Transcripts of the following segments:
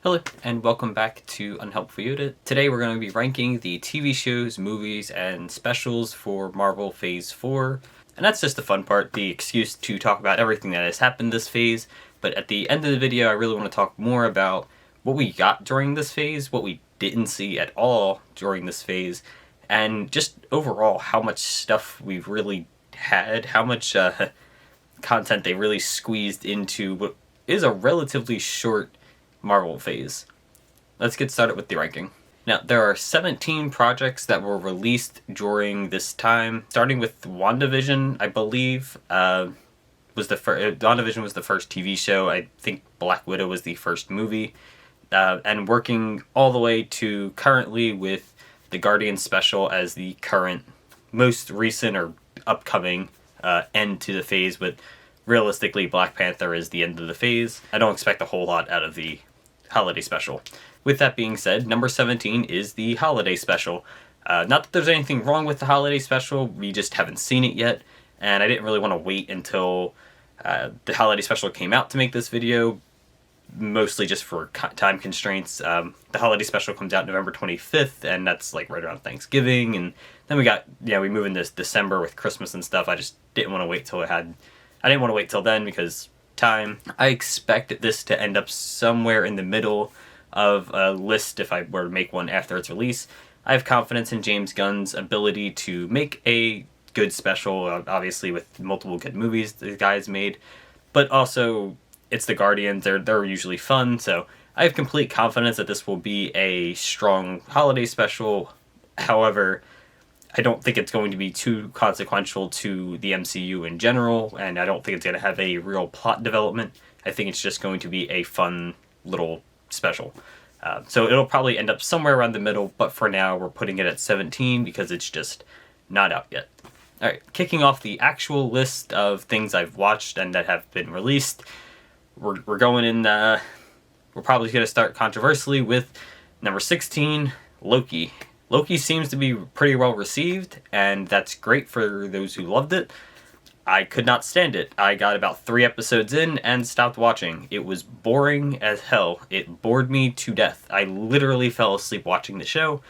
Hello, and welcome back to Unhelpful Yoda. Today we're going to be ranking the TV shows, movies, and specials for Marvel Phase 4. And that's just the fun part, the excuse to talk about everything that has happened this phase. But at the end of the video, I really want to talk more about what we got during this phase, what we didn't see at all during this phase, and just overall how much stuff we've really had, how much content they really squeezed into what is a relatively short Marvel phase. Let's get started with the ranking. Now, there are 17 projects that were released during this time, starting with WandaVision, I believe, was the first. WandaVision was the first TV show. I think Black Widow was the first movie, and working all the way to currently with the Guardians special as the current, most recent or upcoming end to the phase. But realistically, Black Panther is the end of the phase. I don't expect a whole lot out of the holiday special. With that being said, number 17 is the holiday special. Not that there's anything wrong with the holiday special, we just haven't seen it yet, and I didn't really want to wait until the holiday special came out to make this video, mostly just for time constraints. The holiday special comes out November 25th, and that's like right around Thanksgiving, and then we move into December with Christmas and stuff. I just didn't want to wait till I didn't want to wait till then because time. I expect this to end up somewhere in the middle of a list if I were to make one after its release. I have confidence in James Gunn's ability to make a good special, obviously with multiple good movies the guy's made, but also it's the Guardians, they're usually fun, so I have complete confidence that this will be a strong holiday special. However, I don't think it's going to be too consequential to the MCU in general, and I don't think it's going to have any real plot development. I think it's just going to be a fun little special. So it'll probably end up somewhere around the middle, but for now we're putting it at 17 because it's just not out yet. Alright, kicking off the actual list of things I've watched and that have been released, we're going in, we're probably going to start controversially with number 16, Loki. Loki seems to be pretty well received, and that's great for those who loved it. I could not stand it. I got about 3 episodes in and stopped watching. It was boring as hell. It bored me to death. I literally fell asleep watching the show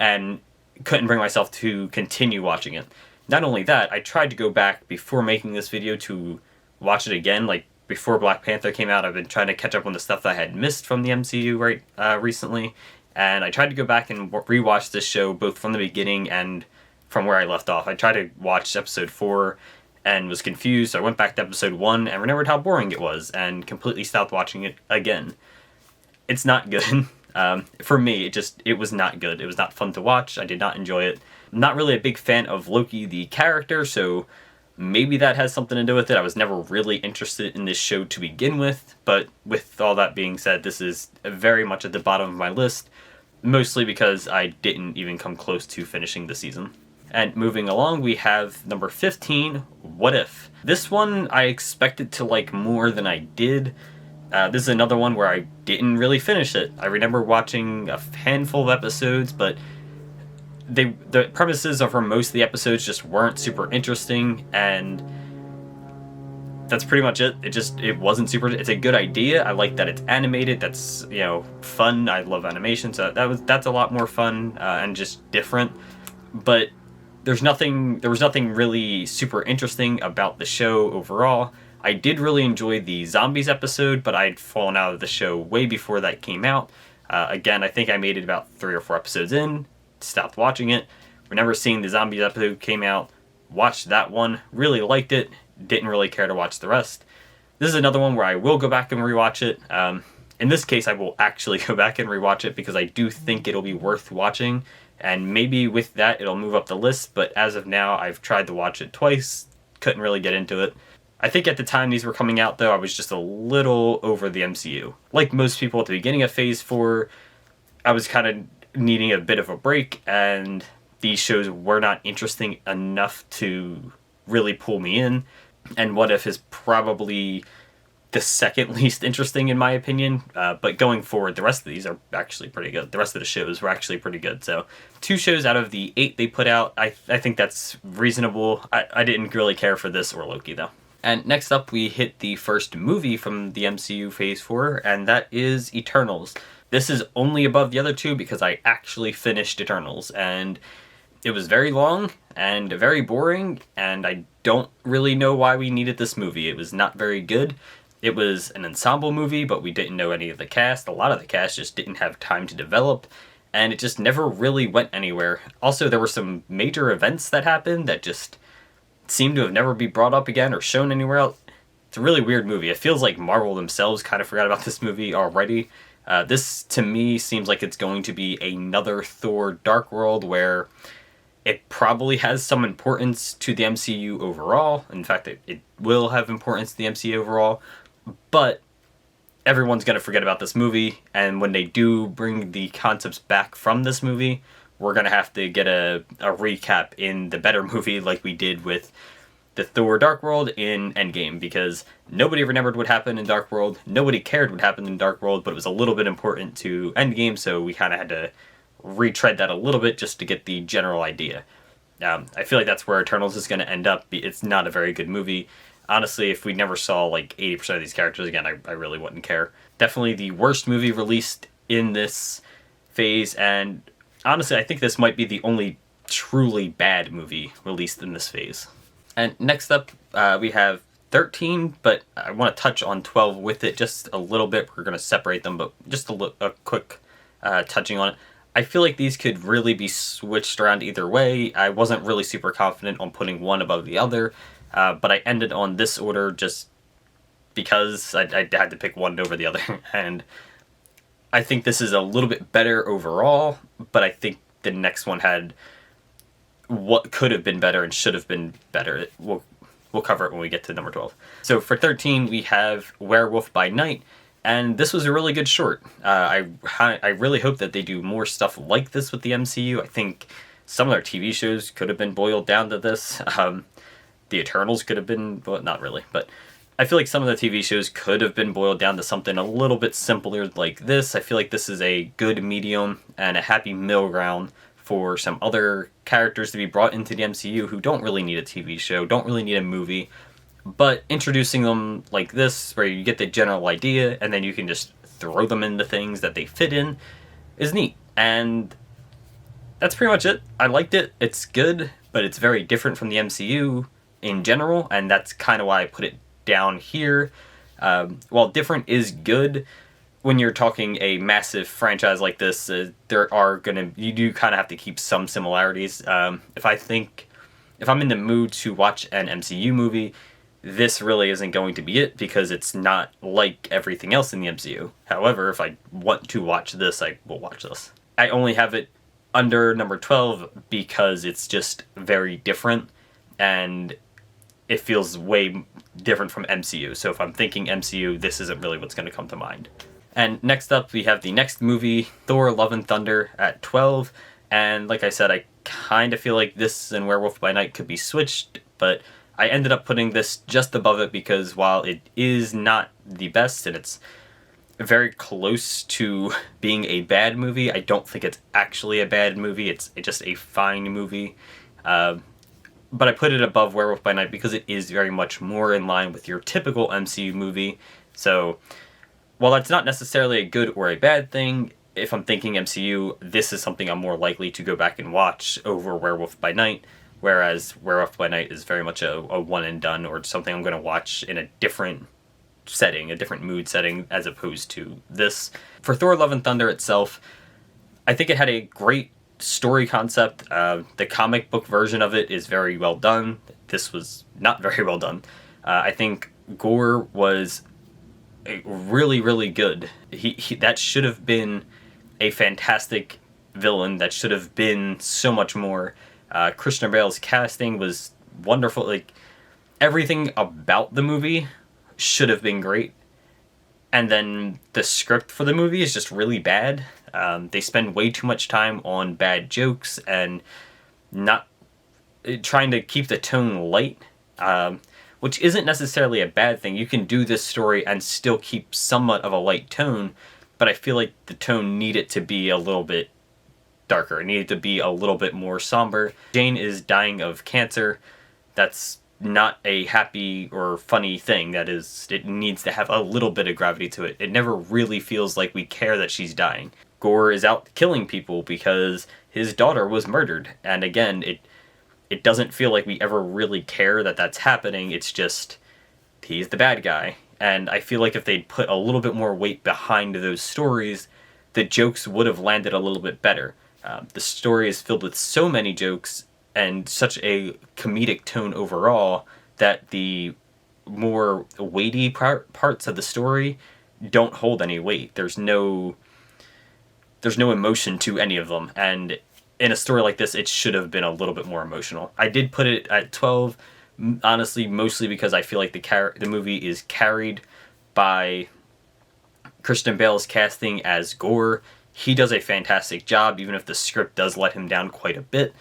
and couldn't bring myself to continue watching it. Not only that, I tried to go back before making this video to watch it again. Like, before Black Panther came out, I've been trying to catch up on the stuff that I had missed from the MCU recently. And I tried to go back and rewatch this show both from the beginning and from where I left off. I tried to watch episode 4 and was confused, so I went back to episode 1 and remembered how boring it was and completely stopped watching it again. It's not good. For me, it was not good. It was not fun to watch. I did not enjoy it. I'm not really a big fan of Loki the character, so maybe that has something to do with it. I was never really interested in this show to begin with, but with all that being said, this is very much at the bottom of my list, mostly because I didn't even come close to finishing the season. And moving along, we have number 15, What If? This one I expected to like more than I did. This is another one where I didn't really finish it. I remember watching a handful of episodes, but the premises for most of the episodes just weren't super interesting, and that's pretty much it. It wasn't super. It's a good idea. I like that it's animated. That's, fun. I love animation, so that's a lot more fun and just different. But there was nothing really super interesting about the show overall. I did really enjoy the zombies episode, but I'd fallen out of the show way before that came out. Again, I think I made it about 3 or 4 episodes in, stopped watching it. Remember seeing the zombies episode came out, watched that one, really liked it, didn't really care to watch the rest. This is another one where I will go back and rewatch it. In this case, I will actually go back and rewatch it because I do think it'll be worth watching, and maybe with that it'll move up the list, but as of now, I've tried to watch it twice, couldn't really get into it. I think at the time these were coming out, though, I was just a little over the MCU. Like most people at the beginning of Phase 4, I was kind of needing a bit of a break, and these shows were not interesting enough to really pull me in. And What If is probably the second least interesting in my opinion, but going forward, the rest of these are actually pretty good. The rest of the shows were actually pretty good. So 2 shows out of the 8 they put out, I think that's reasonable. I didn't really care for this or Loki, though. And next up, we hit the first movie from the MCU Phase 4, and that is Eternals. This is only above the other two because I actually finished Eternals, and it was very long and very boring, and I don't really know why we needed this movie. It was not very good. It was an ensemble movie, but we didn't know any of the cast. A lot of the cast just didn't have time to develop, and it just never really went anywhere. Also, there were some major events that happened that just seemed to have never been brought up again or shown anywhere else. It's a really weird movie. It feels like Marvel themselves kind of forgot about this movie already. This, to me, seems like it's going to be another Thor Dark World where it probably has some importance to the MCU overall. In fact, it will have importance to the MCU overall. But everyone's going to forget about this movie, and when they do bring the concepts back from this movie, we're going to have to get a recap in the better movie like we did with the Thor Dark World in Endgame, because nobody remembered what happened in Dark World, nobody cared what happened in Dark World, but it was a little bit important to Endgame, so we kind of had to retread that a little bit just to get the general idea. I feel like that's where Eternals is going to end up. It's not a very good movie. Honestly, if we never saw like 80% of these characters again, I really wouldn't care. Definitely the worst movie released in this phase, and honestly, I think this might be the only truly bad movie released in this phase. And next up, we have 13, but I want to touch on 12 with it just a little bit. We're going to separate them, but just a quick touching on it. I feel like these could really be switched around either way. I wasn't really super confident on putting one above the other, but I ended on this order just because I had to pick one over the other. And I think this is a little bit better overall, but I think the next one had what could have been better and should have been better. We'll cover it when we get to number 12. So for 13, we have Werewolf by Night. And this was a really good short. I really hope that they do more stuff like this with the MCU. I think some of their TV shows could have been boiled down to this. The Eternals could have been, well, not really, but I feel like some of the TV shows could have been boiled down to something a little bit simpler like this. I feel like this is a good medium and a happy middle ground for some other characters to be brought into the MCU who don't really need a TV show, don't really need a movie. But introducing them like this, where you get the general idea, and then you can just throw them into things that they fit in, is neat. And that's pretty much it. I liked it. It's good, but it's very different from the MCU in general, and that's kind of why I put it down here. While different is good, when you're talking a massive franchise like this, you do kind of have to keep some similarities. If I'm in the mood to watch an MCU movie, this really isn't going to be it because it's not like everything else in the MCU. However, if I want to watch this, I will watch this. I only have it under number 12 because it's just very different and it feels way different from MCU. So if I'm thinking MCU, this isn't really what's going to come to mind. And next up, we have the next movie, Thor Love and Thunder, at 12. And like I said, I kind of feel like this and Werewolf by Night could be switched, but I ended up putting this just above it because while it is not the best and it's very close to being a bad movie, I don't think it's actually a bad movie. It's just a fine movie. But I put it above Werewolf by Night because it is very much more in line with your typical MCU movie. So while that's not necessarily a good or a bad thing, if I'm thinking MCU, this is something I'm more likely to go back and watch over Werewolf by Night. Whereas Werewolf by Night is very much a one and done, or something I'm going to watch in a different setting, a different mood setting, as opposed to this. For Thor Love and Thunder itself, I think it had a great story concept. The comic book version of it is very well done. This was not very well done. I think Gore was really, really good. He that should have been a fantastic villain. That should have been so much more. Christian Bale's casting was wonderful. Like, everything about the movie should have been great. And then the script for the movie is just really bad. They spend way too much time on bad jokes and not trying to keep the tone light, which isn't necessarily a bad thing. You can do this story and still keep somewhat of a light tone, but I feel like the tone needed to be a little bit darker. It needed to be a little bit more somber. Jane is dying of cancer. That's not a happy or funny thing. That is, it needs to have a little bit of gravity to it. It never really feels like we care that she's dying. Gore is out killing people because his daughter was murdered, and again, it doesn't feel like we ever really care that that's happening. It's just he's the bad guy. And I feel like if they'd put a little bit more weight behind those stories, the jokes would have landed a little bit better. The story is filled with so many jokes and such a comedic tone overall that the more weighty parts of the story don't hold any weight. There's no emotion to any of them, and in a story like this, it should have been a little bit more emotional. I did put it at 12, honestly, mostly because I feel like the movie is carried by Christian Bale's casting as Gore. He does a fantastic job, even if the script does let him down quite a bit.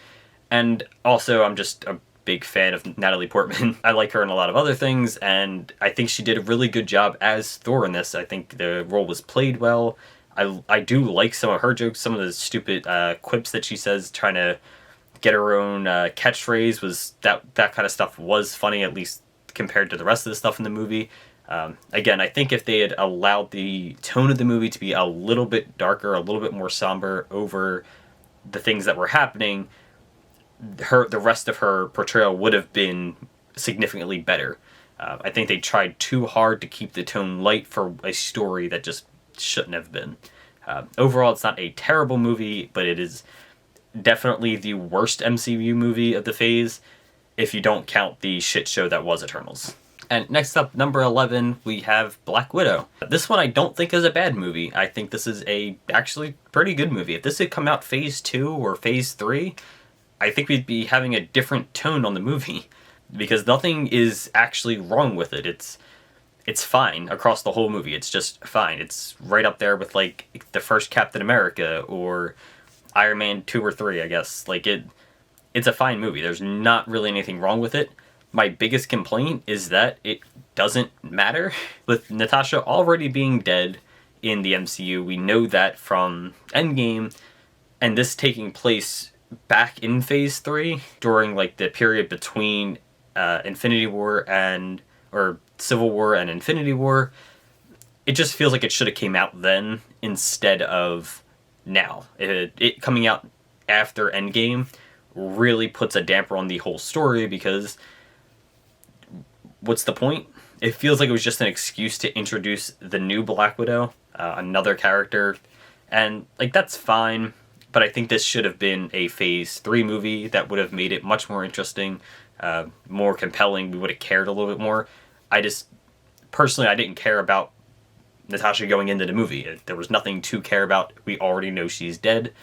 And also, I'm just a big fan of Natalie Portman. I like her in a lot of other things, and I think she did a really good job as Thor in this. I think the role was played well. I do like some of her jokes, some of the stupid quips that she says, trying to get her own catchphrase. Was that kind of stuff was funny, at least compared to the rest of the stuff in the movie. Again, I think if they had allowed the tone of the movie to be a little bit darker, a little bit more somber over the things that were happening, the rest of her portrayal would have been significantly better. I think they tried too hard to keep the tone light for a story that just shouldn't have been. Overall, it's not a terrible movie, but it is definitely the worst MCU movie of the phase, if you don't count the shit show that was Eternals. And next up, number 11, we have Black Widow. This one I don't think is a bad movie. I think this is a actually pretty good movie. If this had come out phase 2 or phase 3, I think we'd be having a different tone on the movie, because nothing is actually wrong with it. It's fine across the whole movie. It's just fine. It's right up there with like the first Captain America or Iron Man 2 or 3, I guess. Like it's a fine movie. There's not really anything wrong with it. My biggest complaint is that it doesn't matter. With Natasha already being dead in the MCU, we know that from Endgame, and this taking place back in phase 3 during like the period between Infinity War or Civil War and Infinity War. It just feels like it should have came out then instead of now. It coming out after Endgame really puts a damper on the whole story, because what's the point? It feels like it was just an excuse to introduce the new Black Widow, another character, and like that's fine, but I think this should have been a phase 3 movie that would have made it much more interesting, more compelling. We would have cared a little bit more. I didn't care about Natasha going into the movie. There was nothing to care about. We already know she's dead.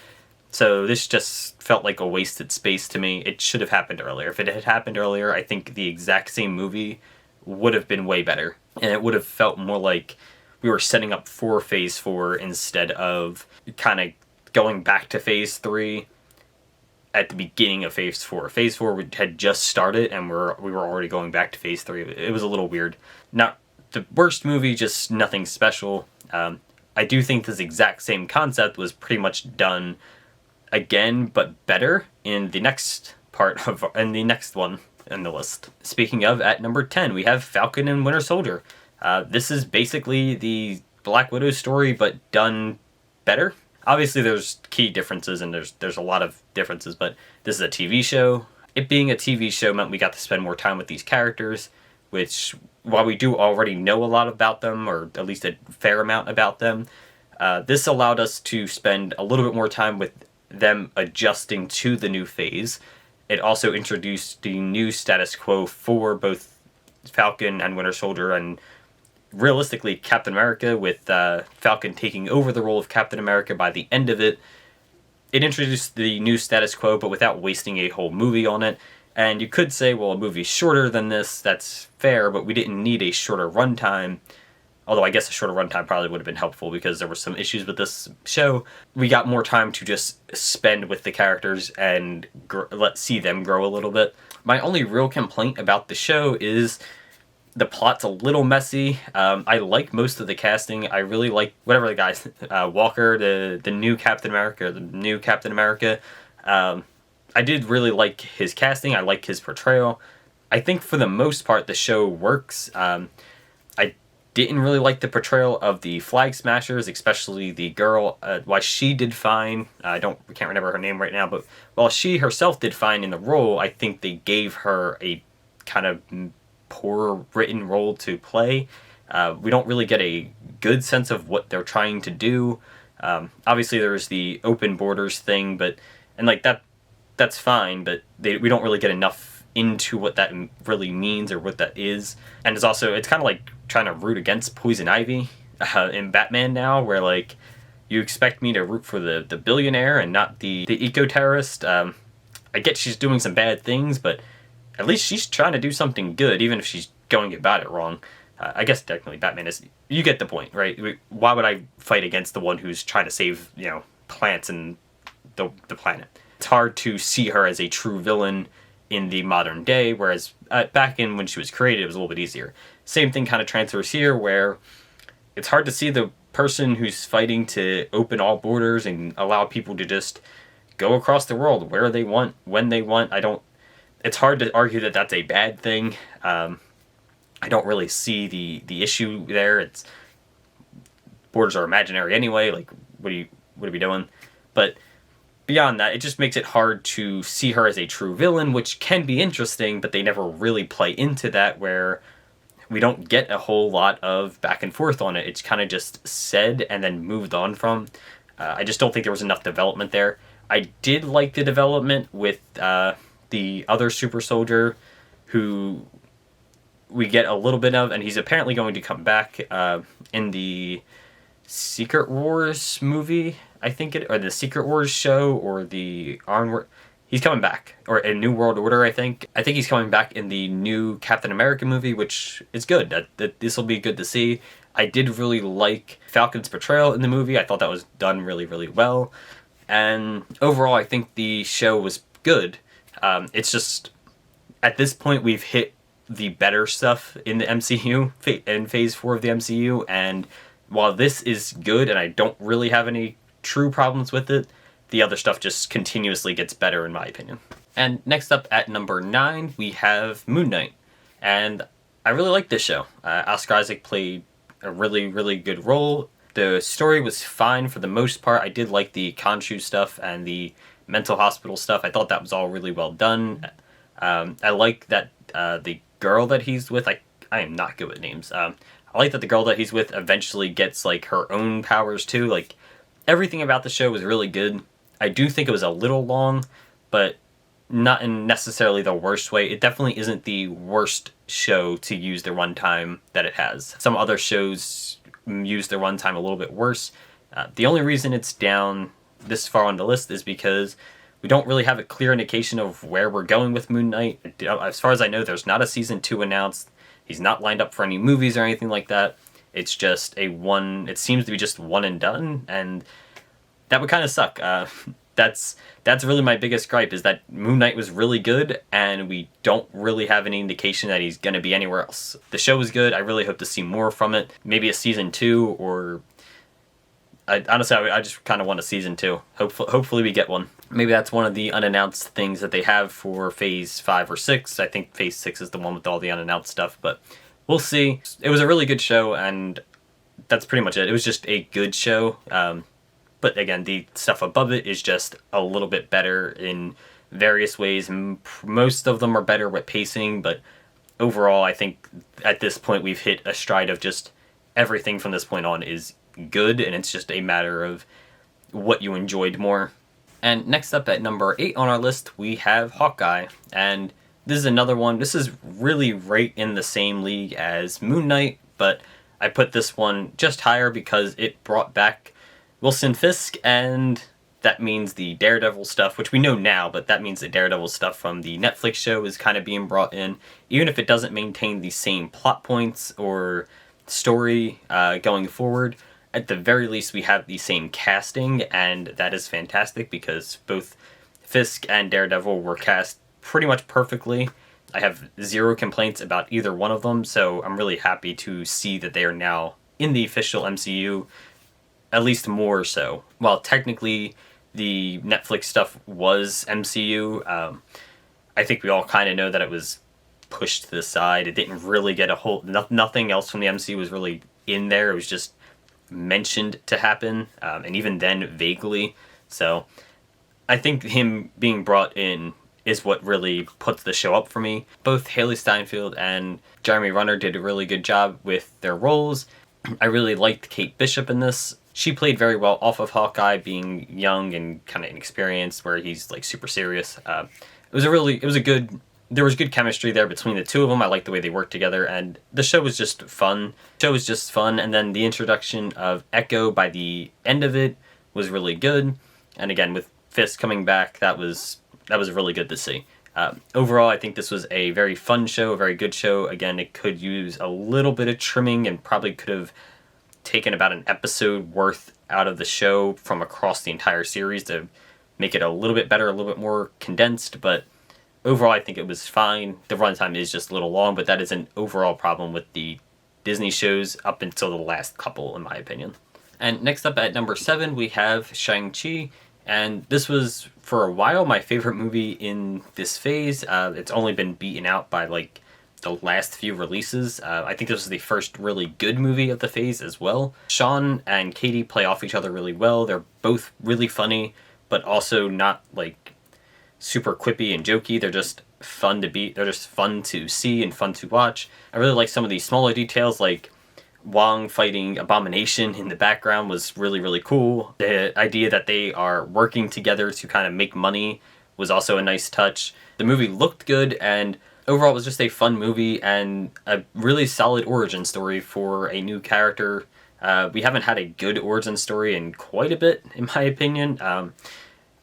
So this just felt like a wasted space to me. It should have happened earlier. If it had happened earlier, I think the exact same movie would have been way better. And it would have felt more like we were setting up for phase 4 instead of kind of going back to phase 3 at the beginning of phase 4. Phase 4 had just started and we were already going back to phase 3. It was a little weird. Not the worst movie, just nothing special. I do think this exact same concept was pretty much done again, but better in the next one in the list. Speaking of, at number 10, we have Falcon and Winter Soldier. This is basically the Black Widow story, but done better. Obviously, there's key differences, and there's a lot of differences, but this is a TV show. It being a TV show meant we got to spend more time with these characters, which, while we do already know a lot about them, or at least a fair amount about them, this allowed us to spend a little bit more time with them adjusting to the new phase. It also introduced the new status quo for both Falcon and Winter Soldier, and realistically Captain America, with Falcon taking over the role of Captain America by the end of it. It introduced the new status quo, but without wasting a whole movie on it. And you could say, well, a movie's shorter than this, that's fair, but we didn't need a shorter runtime. Although I guess a shorter runtime probably would have been helpful, because there were some issues with this show. We got more time to just spend with the characters and see them grow a little bit. My only real complaint about the show is the plot's a little messy. I like most of the casting. I really like whatever the guys, Walker, the new Captain America. I did really like his casting. I like his portrayal. I think for the most part the show works. I didn't really like the portrayal of the Flag Smashers, especially the girl. While she did fine, can't remember her name right now, but while she herself did fine in the role, I think they gave her a kind of poor written role to play. We don't really get a good sense of what they're trying to do. Obviously, there's the open borders thing, and like that's fine, but we don't really get enough into what that really means or what that is. And it's kind of like trying to root against Poison Ivy in Batman now, where like you expect me to root for the billionaire and not the eco-terrorist. I get she's doing some bad things, but at least she's trying to do something good, even if she's going about it wrong. I guess technically Batman is... You get the point, right? Why would I fight against the one who's trying to save, plants and the planet? It's hard to see her as a true villain in the modern day, whereas back in when she was created, it was a little bit easier. Same thing kind of transfers here, where it's hard to see the person who's fighting to open all borders and allow people to just go across the world where they want, when they want. It's hard to argue that that's a bad thing. I don't really see the issue there. It's borders are imaginary anyway. Like, what are we doing? But beyond that, it just makes it hard to see her as a true villain, which can be interesting, but they never really play into that, where we don't get a whole lot of back and forth on it. It's kind of just said and then moved on from. I just don't think there was enough development there. I did like the development with the other super soldier, who we get a little bit of, and he's apparently going to come back in the Secret Wars movie, I think or the Secret Wars show, or the Onward. He's coming back, or a New World Order, I think. I think he's coming back in the new Captain America movie, which is good. This will be good to see. I did really like Falcon's portrayal in the movie. I thought that was done really, really well. And overall, I think the show was good. It's just, at this point, we've hit the better stuff in the MCU, in Phase 4 of the MCU, and while this is good and I don't really have any true problems with it, the other stuff just continuously gets better in my opinion. And next up at number 9, we have Moon Knight, and I really like this show. Oscar Isaac played a really, really good role. The story was fine for the most part. I did like the Khonshu stuff and the mental hospital stuff. I thought that was all really well done. I like that the girl that he's with, I am not good with names. I like that the girl that he's with eventually gets like her own powers too. Like, everything about the show was really good. I do think it was a little long, but not in necessarily the worst way. It definitely isn't the worst show to use the runtime that it has. Some other shows use the runtime a little bit worse. The only reason it's down this far on the list is because we don't really have a clear indication of where we're going with Moon Knight. As far as I know, there's not a season 2 announced. He's not lined up for any movies or anything like that. It's just it seems to be just one and done, and that would kind of suck. That's really my biggest gripe, is that Moon Knight was really good, and we don't really have any indication that he's going to be anywhere else. The show was good. I really hope to see more from it. Maybe a season 2, or... Honestly, I just kind of want a season 2. Hopefully we get one. Maybe that's one of the unannounced things that they have for Phase 5 or 6. I think Phase 6 is the one with all the unannounced stuff, but we'll see. It was a really good show, and that's pretty much it. It was just a good show. But again, the stuff above it is just a little bit better in various ways. Most of them are better with pacing, but overall, I think at this point we've hit a stride of just everything from this point on is good, and it's just a matter of what you enjoyed more. And next up at number 8 on our list, we have Hawkeye, and this is another one. This is really right in the same league as Moon Knight, but I put this one just higher because it brought back Wilson Fisk, and that means the Daredevil stuff, which we know now, but that means the Daredevil stuff from the Netflix show is kind of being brought in, even if it doesn't maintain the same plot points or story going forward. At the very least, we have the same casting, and that is fantastic because both Fisk and Daredevil were cast pretty much perfectly. I have zero complaints about either one of them, so I'm really happy to see that they are now in the official MCU, at least more so. While technically the Netflix stuff was MCU, I think we all kind of know that it was pushed to the side. It didn't really get a whole... nothing else from the MCU was really in there. It was just mentioned to happen, and even then, vaguely. So I think him being brought in is what really puts the show up for me. Both Haley Steinfeld and Jeremy Renner did a really good job with their roles. I really liked Kate Bishop in this. She played very well off of Hawkeye, being young and kind of inexperienced, where he's like super serious. There was good chemistry there between the two of them. I liked the way they worked together, and the show was just fun. And then the introduction of Echo by the end of it was really good. And again, with Fisk coming back, that was really good to see. Overall, I think this was a very fun show, a very good show. Again, it could use a little bit of trimming and probably could have taken about an episode worth out of the show from across the entire series to make it a little bit better, a little bit more condensed, but overall I think it was fine. The runtime is just a little long, but that is an overall problem with the Disney shows up until the last couple, in my opinion. And next up at number 7, we have Shang-Chi, and this was, for a while, my favorite movie in this phase. It's only been beaten out by, like, the last few releases. I think this was the first really good movie of the phase as well. Sean and Katie play off each other really well. They're both really funny, but also not, like, super quippy and jokey. They're just fun to see and fun to watch. I really like some of these smaller details, like Wong fighting Abomination in the background was really, really cool. The idea that they are working together to kind of make money was also a nice touch. The movie looked good, and overall it was just a fun movie and a really solid origin story for a new character. We haven't had a good origin story in quite a bit, in my opinion.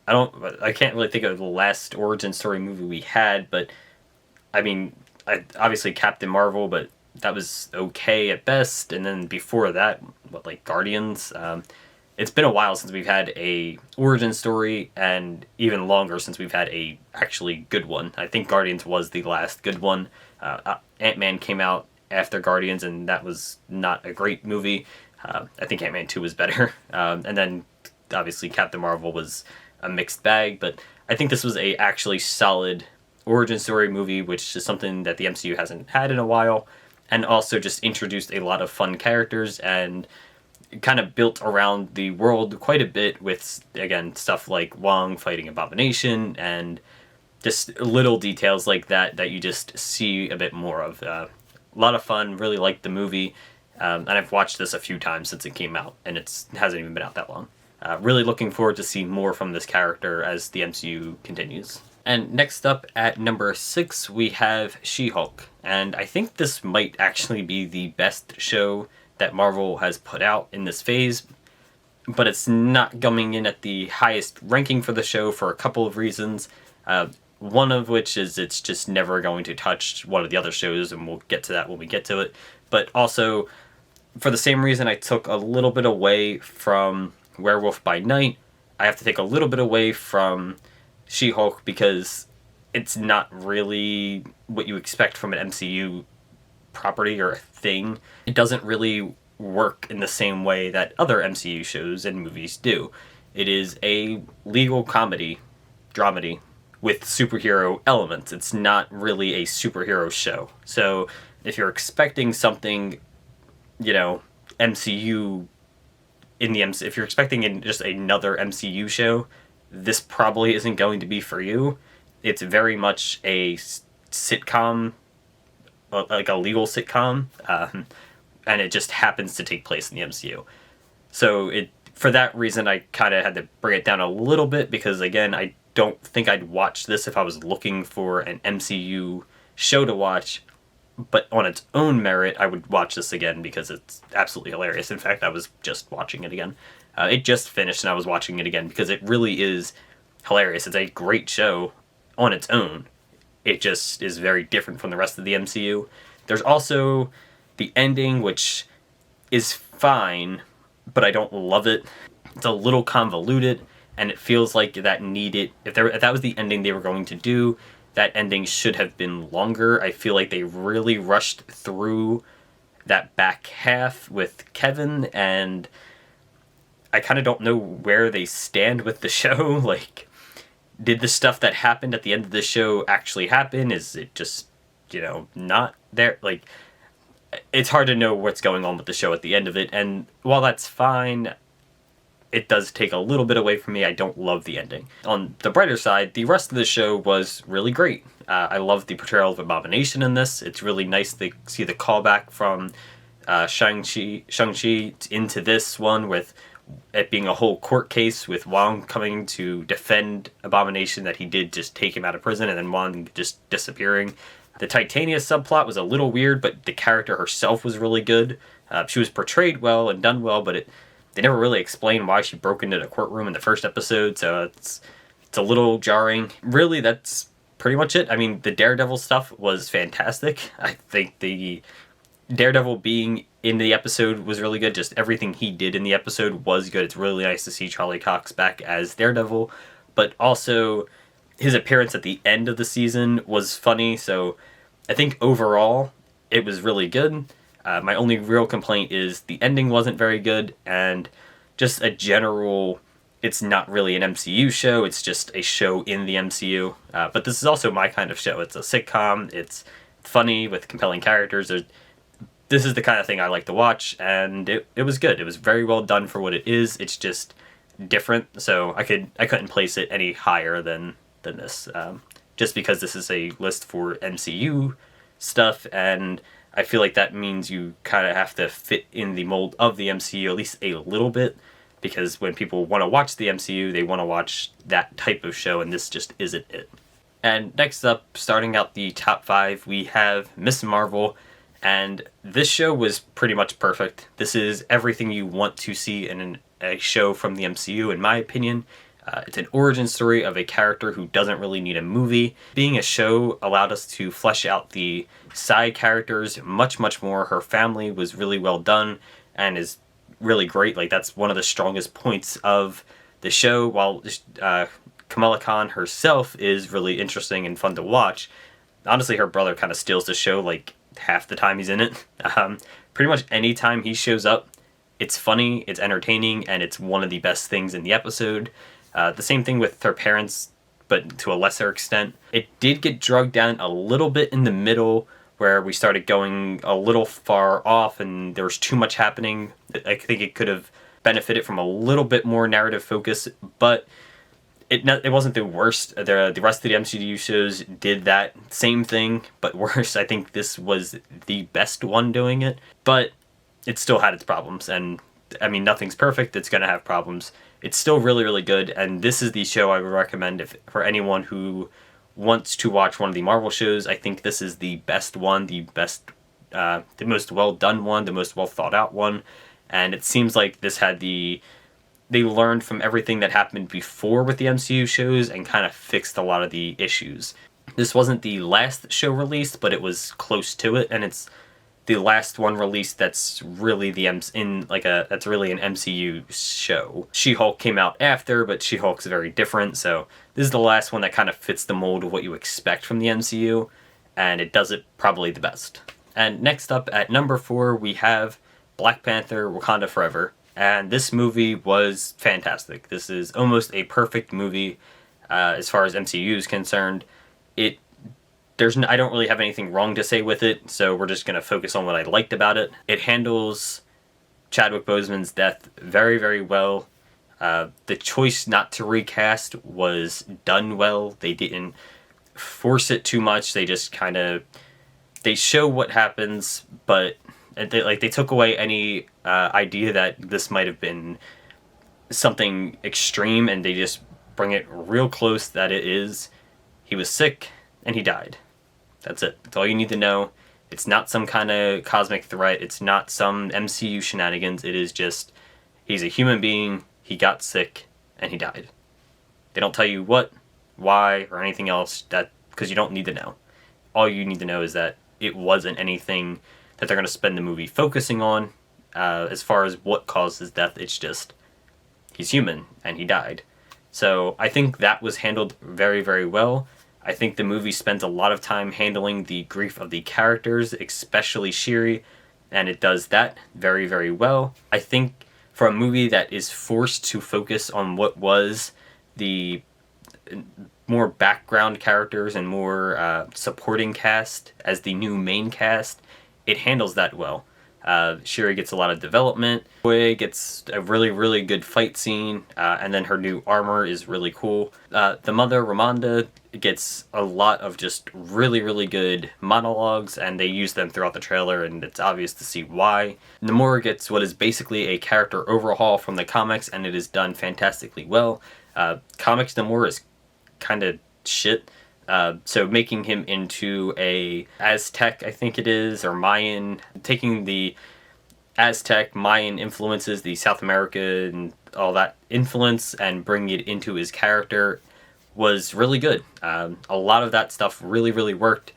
I can't really think of the last origin story movie we had, but I mean, obviously Captain Marvel, but that was okay at best. And then before that, Guardians? It's been a while since we've had a origin story, and even longer since we've had a actually good one. I think Guardians was the last good one. Ant-Man came out after Guardians, and that was not a great movie. I think Ant-Man 2 was better. And then, obviously, Captain Marvel was a mixed bag, but I think this was a actually solid origin story movie, which is something that the MCU hasn't had in a while, and also just introduced a lot of fun characters and kind of built around the world quite a bit with, again, stuff like Wong fighting Abomination and just little details like that you just see a bit more of. A lot of fun, really liked the movie, and I've watched this a few times since it came out, and it hasn't even been out that long. Really looking forward to see more from this character as the MCU continues. And next up at number 6, we have She-Hulk. And I think this might actually be the best show that Marvel has put out in this phase, but it's not coming in at the highest ranking for the show for a couple of reasons. One of which is it's just never going to touch one of the other shows, and we'll get to that when we get to it. But also, for the same reason I took a little bit away from Werewolf by Night, I have to take a little bit away from She-Hulk because it's not really what you expect from an MCU property or a thing. It doesn't really work in the same way that other MCU shows and movies do. It is a legal comedy, dramedy, with superhero elements. It's not really a superhero show. So if you're expecting something, MCU if you're expecting just another MCU show, this probably isn't going to be for you. It's very much a sitcom, like a legal sitcom, and it just happens to take place in the MCU. So for that reason, I kind of had to bring it down a little bit, because again, I don't think I'd watch this if I was looking for an MCU show to watch. But on its own merit, I would watch this again because it's absolutely hilarious. In fact, I was just watching it again. It just finished and I was watching it again because it really is hilarious. It's a great show on its own. It just is very different from the rest of the MCU. There's also the ending, which is fine, but I don't love it. It's a little convoluted, and it feels like that needed... If that was the ending they were going to do, that ending should have been longer. I feel like they really rushed through that back half with Kevin, and I kind of don't know where they stand with the show. Like, did the stuff that happened at the end of the show actually happen? Is it just not there. Like, it's hard to know what's going on with the show at the end of it, and while that's fine, it does take a little bit away from me. I don't love the ending. On the brighter side, the rest of the show was really great. I love the portrayal of Abomination in this. It's really nice to see the callback from Shang-Chi into this one, with it being a whole court case with Wong coming to defend Abomination, that he did just take him out of prison, and then Wong just disappearing. The Titania subplot was a little weird, but the character herself was really good. She was portrayed well and done well, but they never really explained why she broke into the courtroom in the first episode, so it's a little jarring. Really, that's pretty much it. I mean, the Daredevil stuff was fantastic. I think the Daredevil being in the episode was really good. Just everything he did in the episode was good. It's really nice to see Charlie Cox back as Daredevil, but also his appearance at the end of the season was funny, so I think overall it was really good. My only real complaint is the ending wasn't very good, and just a general, it's not really an MCU show, it's just a show in the MCU. But this is also my kind of show. It's a sitcom, it's funny with compelling characters. This is the kind of thing I like to watch, and it was good. It was very well done for what it is. It's just different, so I couldn't place it any higher than this, just because this is a list for MCU stuff, and I feel like that means you kind of have to fit in the mold of the MCU at least a little bit, because when people want to watch the MCU, they want to watch that type of show, and this just isn't it. And next up, starting out the top 5, we have Miss Marvel, and this show was pretty much perfect. This is everything you want to see in a show from the MCU, in my opinion. It's an origin story of a character who doesn't really need a movie. Being a show allowed us to flesh out the side characters much, much more. Her family was really well done and is really great. Like, that's one of the strongest points of the show, while Kamala Khan herself is really interesting and fun to watch. Honestly, her brother kind of steals the show like half the time he's in it. Pretty much any time he shows up, it's funny, it's entertaining, and it's one of the best things in the episode. The same thing with her parents, but to a lesser extent. It did get drugged down a little bit in the middle, where we started going a little far off and there was too much happening. I think it could have benefited from a little bit more narrative focus, but it wasn't the worst. The rest of the MCU shows did that same thing, but worse. I think this was the best one doing it, but it still had its problems, and I mean, nothing's perfect. It's going to have problems. It's still really, really good, and this is the show I would recommend for anyone who wants to watch one of the Marvel shows. I think this is the best one, the most well-done one, the most well-thought-out one, and it seems like this had they learned from everything that happened before with the MCU shows and kind of fixed a lot of the issues. This wasn't the last show released, but it was close to it, and it's the last one released that's really that's really an MCU show. She-Hulk came out after, but She-Hulk's very different, so this is the last one that kind of fits the mold of what you expect from the MCU, and it does it probably the best. And next up at number 4, we have Black Panther: Wakanda Forever, and this movie was fantastic. This is almost a perfect movie as far as MCU is concerned. I don't really have anything wrong to say with it, so we're just going to focus on what I liked about it. It handles Chadwick Boseman's death very, very well. The choice not to recast was done well. They didn't force it too much. They just they show what happens, but they took away any idea that this might have been something extreme, and they just bring it real close that it is. He was sick, and he died. That's it. That's all you need to know. It's not some kind of cosmic threat. It's not some MCU shenanigans. It is just, he's a human being, he got sick, and he died. They don't tell you what, why, or anything else, because you don't need to know. All you need to know is that it wasn't anything that they're going to spend the movie focusing on as far as what caused his death. It's just, he's human, and he died. So I think that was handled very, very well. I think the movie spends a lot of time handling the grief of the characters, especially Shuri, and it does that very, very well. I think for a movie that is forced to focus on what was the more background characters and more supporting cast as the new main cast, it handles that well. Shuri gets a lot of development. Boy gets a really, really good fight scene, and then her new armor is really cool. The mother, Ramonda, gets a lot of just really, really good monologues, and they use them throughout the trailer, and it's obvious to see why. Namora gets what is basically a character overhaul from the comics, and it is done fantastically well. Comics Namora is kind of shit. So making him into a Aztec, I think it is, or Mayan, taking the Aztec, Mayan influences, the South America and all that influence, and bringing it into his character was really good. A lot of that stuff really, really worked,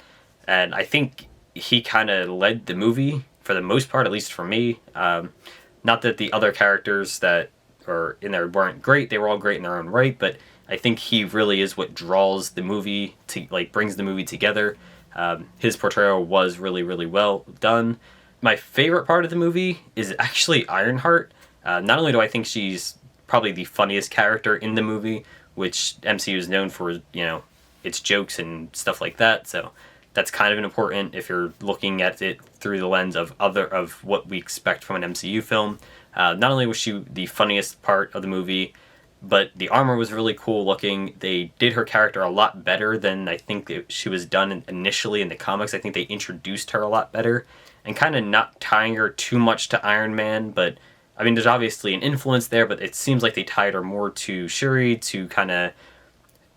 and I think he kind of led the movie for the most part, at least for me. Not that the other characters that are in there weren't great, they were all great in their own right, but I think he really is what draws the movie to, like, brings the movie together. His portrayal was really, really well done. My favorite part of the movie is actually Ironheart. Not only do I think she's probably the funniest character in the movie, which MCU is known for, you know, its jokes and stuff like that, so that's kind of important if you're looking at it through the lens of what we expect from an MCU film. Not only was she the funniest part of the movie, but the armor was really cool looking. They did her character a lot better than I think she was done initially in the comics. I think they introduced her a lot better and kind of not tying her too much to Iron Man. But, I mean, there's obviously an influence there, but it seems like they tied her more to Shuri to kind of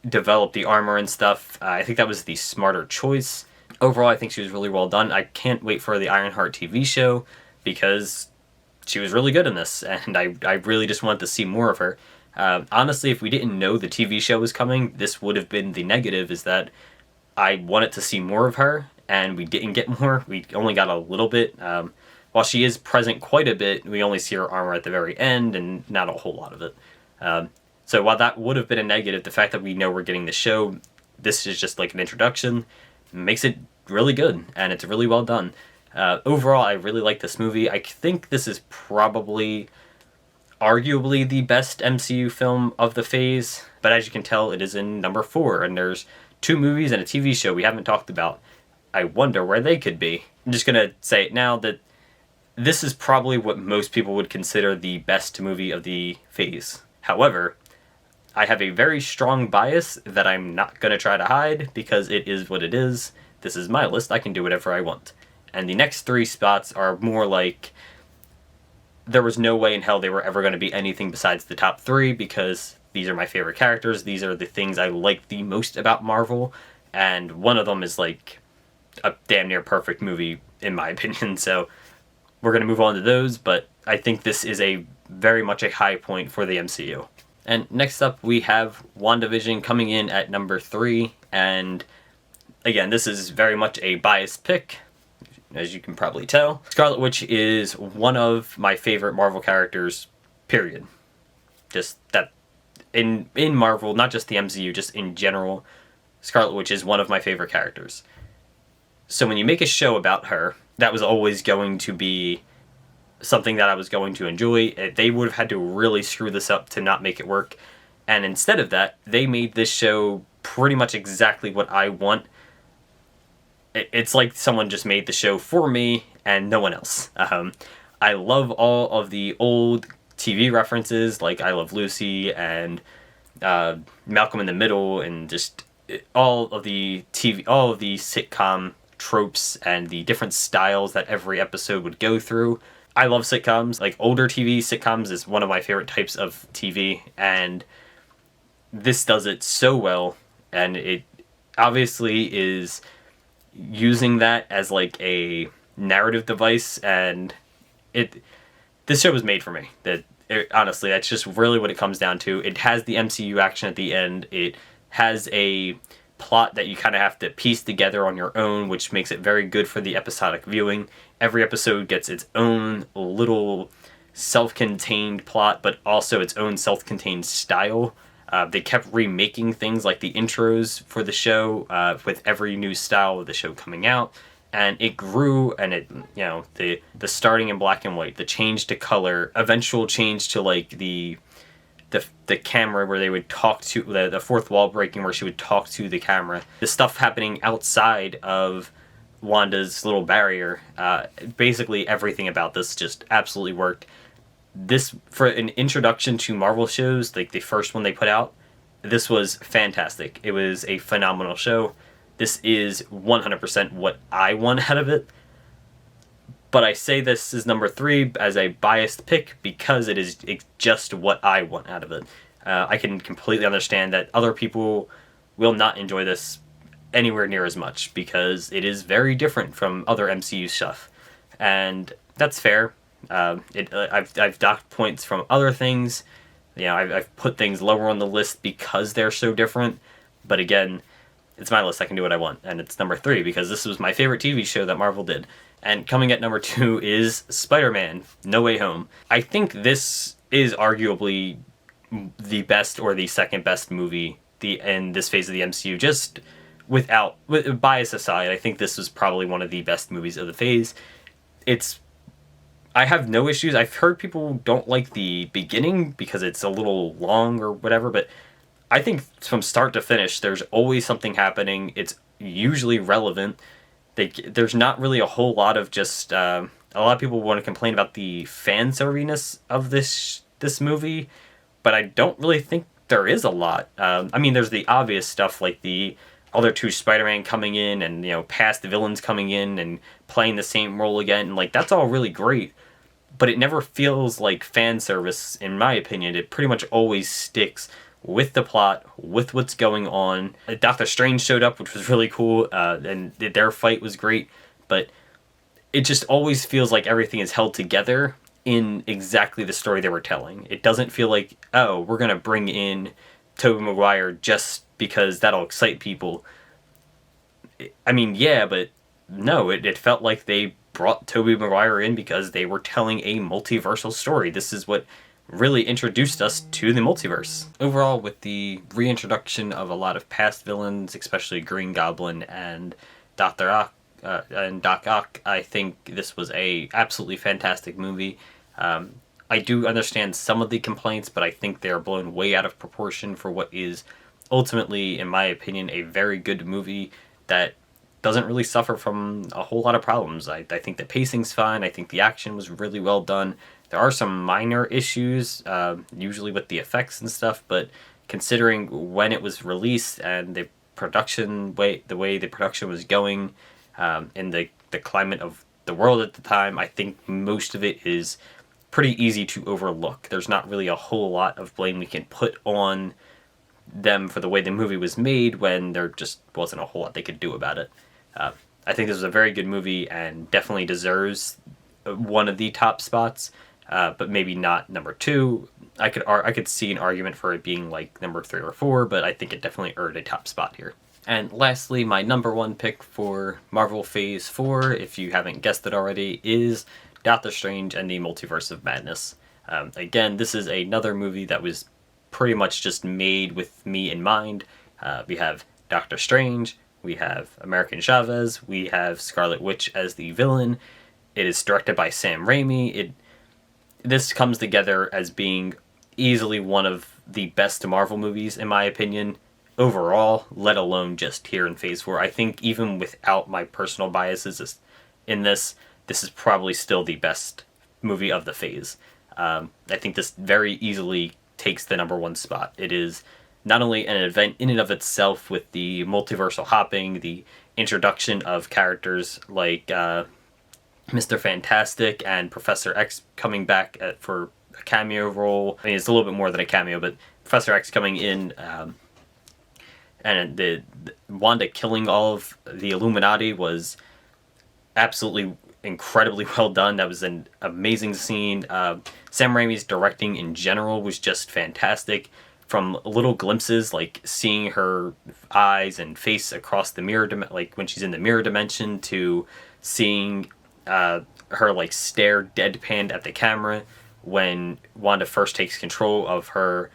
develop the armor and stuff. I think that was the smarter choice. Overall, I think she was really well done. I can't wait for the Ironheart TV show because she was really good in this, and I really just wanted to see more of her. Honestly, if we didn't know the TV show was coming, this would have been the negative, is that I wanted to see more of her, and we didn't get more. We only got a little bit. While she is present quite a bit, we only see her armor at the very end, and not a whole lot of it. So while that would have been a negative, the fact that we know we're getting the show, this is just like an introduction, makes it really good, and it's really well done. Overall, I really like this movie. I think this is probably arguably the best MCU film of the phase, but as you can tell, it is in number 4, and there's 2 movies and a TV show we haven't talked about. I wonder where they could be. I'm just gonna say it now that this is probably what most people would consider the best movie of the phase. However, I have a very strong bias that I'm not gonna try to hide because it is what it is. This is my list, I can do whatever I want. And the next 3 spots are more like there was no way in hell they were ever going to be anything besides the top 3 because these are my favorite characters. These are the things I like the most about Marvel. And one of them is like a damn near perfect movie in my opinion. So we're going to move on to those. But I think this is a very much a high point for the MCU. And next up we have WandaVision coming in at number 3. And again, this is very much a biased pick, as you can probably tell. Scarlet Witch is one of my favorite Marvel characters, period. Just that, in Marvel, not just the MCU, just in general, Scarlet Witch is one of my favorite characters. So when you make a show about her, that was always going to be something that I was going to enjoy. They would have had to really screw this up to not make it work. And instead of that, they made this show pretty much exactly what I want. It's like someone just made the show for me and no one else. I love all of the old TV references, like I Love Lucy and Malcolm in the Middle, and just all of the sitcom tropes and the different styles that every episode would go through. I love sitcoms. Like, older TV sitcoms is one of my favorite types of TV, and this does it so well, and it obviously is using that as like a narrative device, and this show was made for me. Honestly, that's just really what it comes down to. It has the MCU action at the end. It has a plot that you kind of have to piece together on your own, which makes it very good for the episodic viewing. Every episode gets its own little self-contained plot, but also its own self-contained style. They kept remaking things like the intros for the show with every new style of the show coming out, and it grew, and it, you know, the starting in black and white, the change to color, eventual change to like the the camera where they would talk to the fourth wall breaking where she would talk to the camera. The stuff happening outside of Wanda's little barrier. Basically everything about this just absolutely worked. This, for an introduction to Marvel shows, like the first one they put out, this was fantastic. It was a phenomenal show. This is 100% what I want out of it. But I say this is number 3 as a biased pick because it's just what I want out of it. I can completely understand that other people will not enjoy this anywhere near as much because it is very different from other MCU stuff. And that's fair. I've docked points from other things. You know, I've put things lower on the list because they're so different. But again, it's my list. I can do what I want. And it's number 3 because this was my favorite TV show that Marvel did. And coming at number 2 is Spider-Man: No Way Home. I think this is arguably the best or the second best movie in this phase of the MCU. Just with bias aside, I think this was probably one of the best movies of the phase. I have no issues. I've heard people don't like the beginning because it's a little long or whatever, but I think from start to finish, there's always something happening. It's usually relevant. There's not really a whole lot of just... a lot of people want to complain about the fan service of this movie, but I don't really think there is a lot. I mean, there's the obvious stuff like the other 2 Spider-Man coming in and, you know, past villains coming in and playing the same role again. And, like, that's all really great, but it never feels like fan service, in my opinion. It pretty much always sticks with the plot, with what's going on. Doctor Strange showed up, which was really cool, and their fight was great, but it just always feels like everything is held together in exactly the story they were telling. It doesn't feel like, oh, we're going to bring in Tobey Maguire just because that'll excite people. I mean, yeah, but no, it felt like they brought Tobey Maguire in because they were telling a multiversal story. This is what really introduced us to the multiverse. Overall, with the reintroduction of a lot of past villains, especially Green Goblin and Doc Ock, I think this was a absolutely fantastic movie. I do understand some of the complaints, but I think they are blown way out of proportion for what is ultimately, in my opinion, a very good movie that doesn't really suffer from a whole lot of problems. I think the pacing's fine. I think the action was really well done. There are some minor issues, usually with the effects and stuff, but considering when it was released and the way the production was going, in the climate of the world at the time, I think most of it is pretty easy to overlook. There's not really a whole lot of blame we can put on them for the way the movie was made when there just wasn't a whole lot they could do about it. I think this was a very good movie and definitely deserves one of the top spots, but maybe not number 2. I could see an argument for it being like number 3 or 4, but I think it definitely earned a top spot here. And lastly, my number 1 pick for Marvel Phase 4, if you haven't guessed it already, is Doctor Strange and the Multiverse of Madness. Again, this is another movie that was pretty much just made with me in mind. We have Doctor Strange, we have American Chavez, we have Scarlet Witch as the villain. It is directed by Sam Raimi. This comes together as being easily one of the best Marvel movies, in my opinion, overall, let alone just here in Phase 4. I think even without my personal biases in this is probably still the best movie of the phase. I think this very easily takes the number 1 spot. It is not only an event in and of itself with the multiversal hopping, the introduction of characters like Mr. Fantastic and Professor X coming back for a cameo role. I mean, it's a little bit more than a cameo, but Professor X coming in, and the Wanda killing all of the Illuminati was absolutely incredibly well done. That was an amazing scene. Sam Raimi's directing in general was just fantastic. From little glimpses, like seeing her eyes and face across the mirror, like when she's in the mirror dimension, to seeing her like stare deadpanned at the camera when Wanda first takes control of her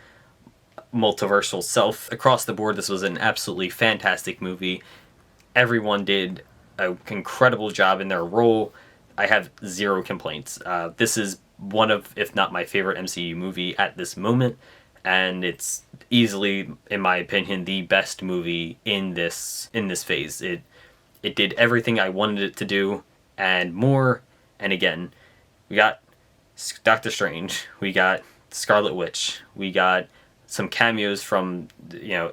multiversal self. Across the board, this was an absolutely fantastic movie. Everyone did an incredible job in their role. I have zero complaints. This is one of, if not my favorite MCU movie at this moment, and it's easily, in my opinion, the best movie in this phase. It did everything I wanted it to do and more. And again, we got Doctor Strange, we got Scarlet Witch, we got some cameos from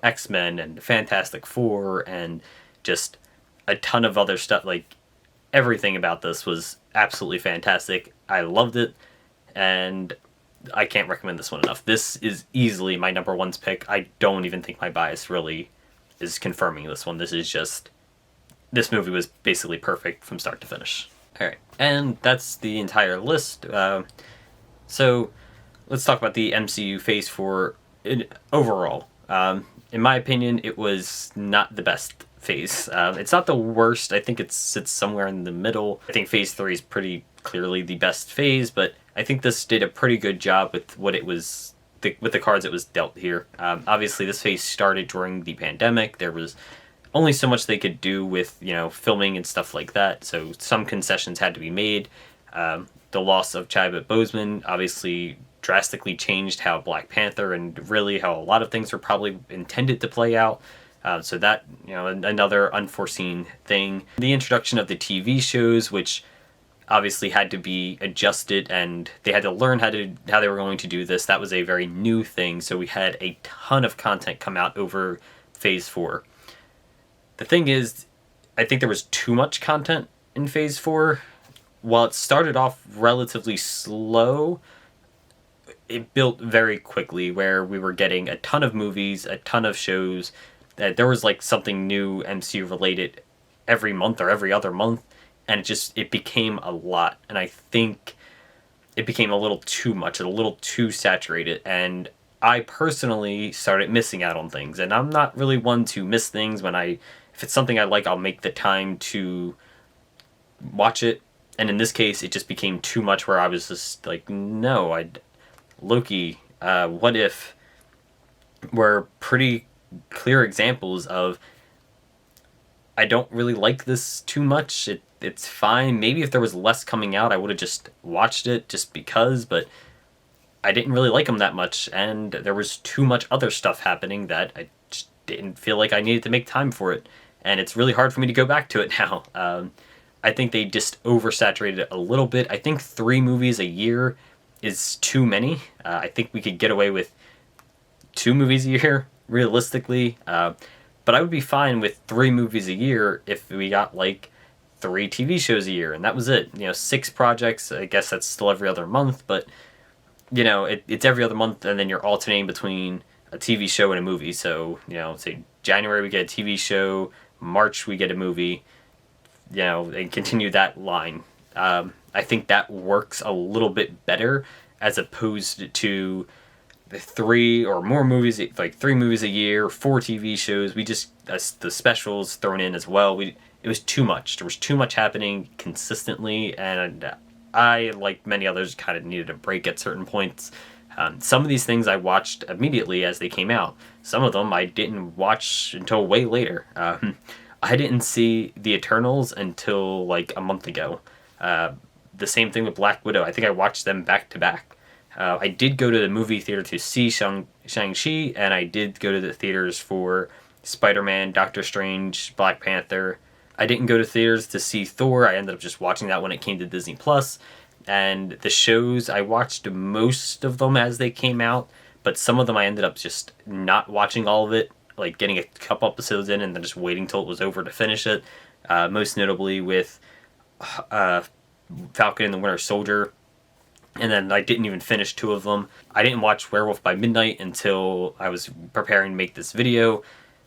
X-Men and Fantastic Four, and just a ton of other stuff. Like, everything about this was absolutely fantastic. I loved it, and I can't recommend this one enough. This is easily my number one's pick. I don't even think my bias really is confirming this one. This movie was basically perfect from start to finish. Alright, and that's the entire list. So let's talk about the MCU Phase 4 overall. In my opinion, it was not the best phase. It's not the worst. I think it sits somewhere in the middle. I think Phase 3 is pretty clearly the best phase, but I think this did a pretty good job with what it was, with the cards it was dealt here. Obviously, this phase started during the pandemic. There was only so much they could do with filming and stuff like that, so some concessions had to be made. The loss of Chadwick Boseman obviously drastically changed how Black Panther and really how a lot of things were probably intended to play out. So that, another unforeseen thing. The introduction of the TV shows, which obviously had to be adjusted, and they had to learn how they were going to do this. That was a very new thing, so we had a ton of content come out over Phase 4. The thing is, I think there was too much content in Phase 4. While it started off relatively slow, it built very quickly, where we were getting a ton of movies, a ton of shows, that there was like something new MCU related every month or every other month, and it became a lot, and I think it became a little too much, a little too saturated, and I personally started missing out on things. And I'm not really one to miss things. If it's something I like, I'll make the time to watch it, and in this case it just became too much, where I was just like, no, Loki, What If were pretty clear examples of, I don't really like this too much. It's fine. Maybe if there was less coming out, I would have just watched it just because, but I didn't really like them that much, and there was too much other stuff happening that I just didn't feel like I needed to make time for it, and it's really hard for me to go back to it now. I think they just oversaturated it a little bit. I think 3 movies a year is too many. I think we could get away with 2 movies a year, realistically. But I would be fine with 3 movies a year if we got like 3 TV shows a year, and that was it. 6 projects, I guess that's still every other month, but it's every other month, and then you're alternating between a TV show and a movie. So, say January we get a TV show, March we get a movie, and continue that line. I think that works a little bit better, as opposed to the 3 or more movies, like 3 movies a year, 4 TV shows. We just, the specials thrown in as well. It was too much. There was too much happening consistently, and I, like many others, kind of needed a break at certain points. Some of these things I watched immediately as they came out. Some of them I didn't watch until way later. I didn't see The Eternals until like a month ago. The same thing with Black Widow. I think I watched them back to back. I did go to the movie theater to see Shang-Chi, and I did go to the theaters for Spider-Man, Doctor Strange, Black Panther. I didn't go to theaters to see Thor. I ended up just watching that when it came to Disney+. And the shows, I watched most of them as they came out, but some of them I ended up just not watching all of it, like getting a couple episodes in and then just waiting till it was over to finish it. Most notably with Falcon and the Winter Soldier. And then I didn't even finish 2 of them. I didn't watch Werewolf by Midnight until I was preparing to make this video.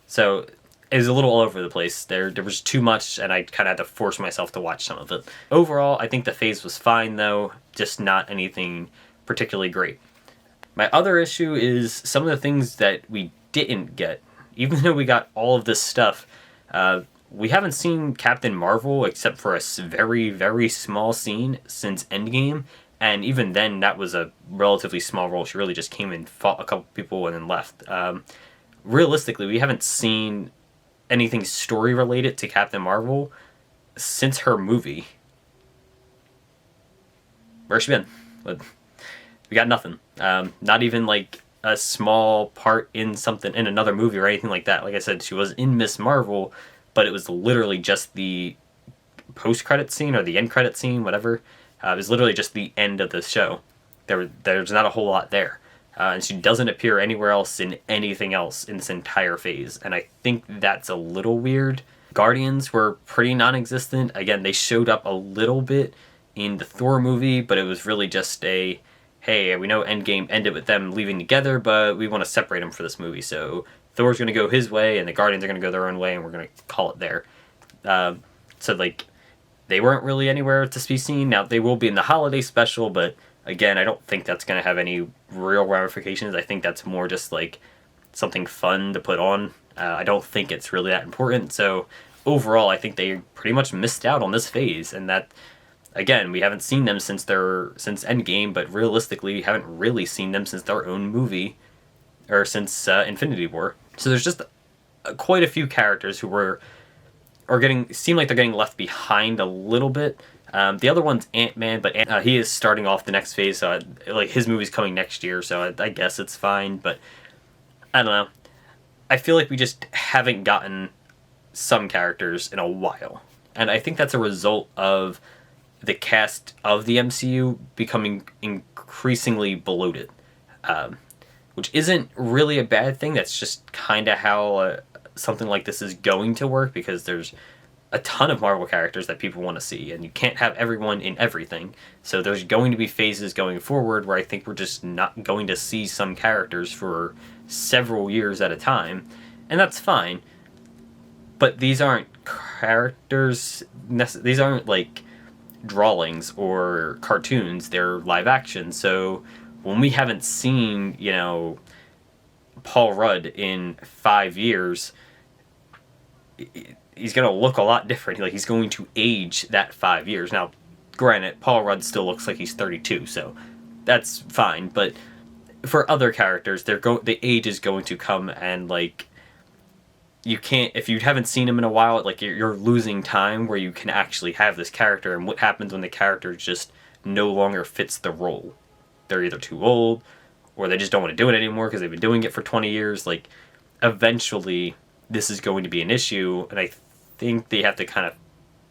So it was a little all over the place. There was too much, and I kind of had to force myself to watch some of it. Overall, I think the phase was fine, though. Just not anything particularly great. My other issue is some of the things that we didn't get. Even though we got all of this stuff, we haven't seen Captain Marvel except for a very, very small scene since Endgame. And even then, that was a relatively small role. She really just came and fought a couple people and then left. Realistically, we haven't seen anything story-related to Captain Marvel since her movie. Where's she been? We got nothing. Not even, like, a small part in something, in another movie or anything like that. Like I said, she was in Miss Marvel, but it was literally just the post-credit scene or the end credit scene, whatever. It was literally just the end of the show. There's not a whole lot there. And she doesn't appear anywhere else in anything else in this entire phase. And I think that's a little weird. Guardians were pretty non-existent. Again, they showed up a little bit in the Thor movie, but it was really just a, hey, we know Endgame ended with them leaving together, but we want to separate them for this movie. So Thor's going to go his way, and the Guardians are going to go their own way, and we're going to call it there. So, like, they weren't really anywhere to be seen. Now, they will be in the holiday special, but again, I don't think that's going to have any real ramifications. I think that's more just, like, something fun to put on. I don't think it's really that important. So, overall, I think they pretty much missed out on this phase, and that, again, we haven't seen them since Endgame, but realistically, we haven't really seen them since their own movie, or since Infinity War. So there's just quite a few characters who seem like they're getting left behind a little bit. The other one's Ant-Man, but he is starting off the next phase, so like his movie's coming next year, so I guess it's fine. But I don't know. I feel like we just haven't gotten some characters in a while, and I think that's a result of the cast of the MCU becoming increasingly bloated, which isn't really a bad thing. That's just kind of how something like this is going to work, because there's a ton of Marvel characters that people want to see, and you can't have everyone in everything. So there's going to be phases going forward where I think we're just not going to see some characters for several years at a time, and that's fine. But these aren't characters, these aren't like drawings or cartoons, they're live action. So when we haven't seen, Paul Rudd in 5 years, he's going to look a lot different. Like, he's going to age that 5 years. Now, granted, Paul Rudd still looks like he's 32, so that's fine. But for other characters, the age is going to come, and like, you can't, if you haven't seen him in a while, like, you're losing time where you can actually have this character. And what happens when the character just no longer fits the role? They're either too old, or they just don't want to do it anymore because they've been doing it for 20 years. Like, eventually this is going to be an issue, and I think they have to kind of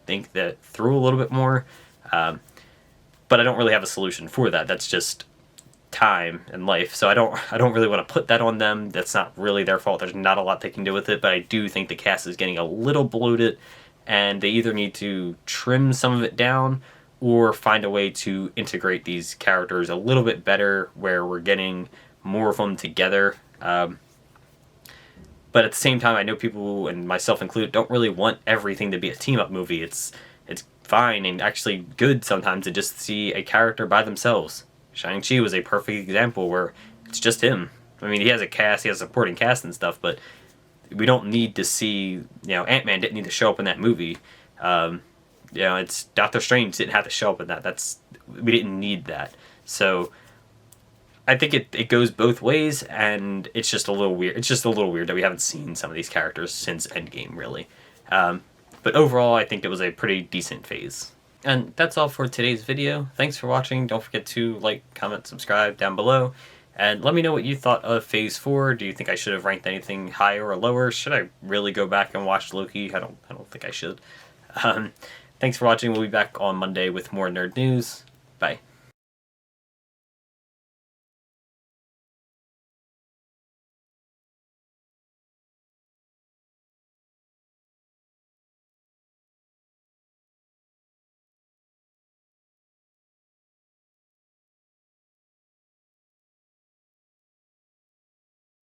think that through a little bit more. But I don't really have a solution for that. That's just time and life. So I don't really want to put that on them. That's not really their fault. There's not a lot they can do with it, but I do think the cast is getting a little bloated, and they either need to trim some of it down or find a way to integrate these characters a little bit better where we're getting more of them together. But at the same time, I know people, and myself included, don't really want everything to be a team-up movie. It's fine and actually good sometimes to just see a character by themselves. Shang-Chi was a perfect example where it's just him. I mean, he has a cast, he has a supporting cast and stuff, but we don't need to see, Ant-Man didn't need to show up in that movie. It's Doctor Strange didn't have to show up in that. We didn't need that. So I think it goes both ways, and it's just a little weird. It's just a little weird that we haven't seen some of these characters since Endgame, really. But overall, I think it was a pretty decent phase. And that's all for today's video. Thanks for watching. Don't forget to like, comment, subscribe down below. And let me know what you thought of Phase 4. Do you think I should have ranked anything higher or lower? Should I really go back and watch Loki? I don't think I should. Thanks for watching. We'll be back on Monday with more nerd news. Bye.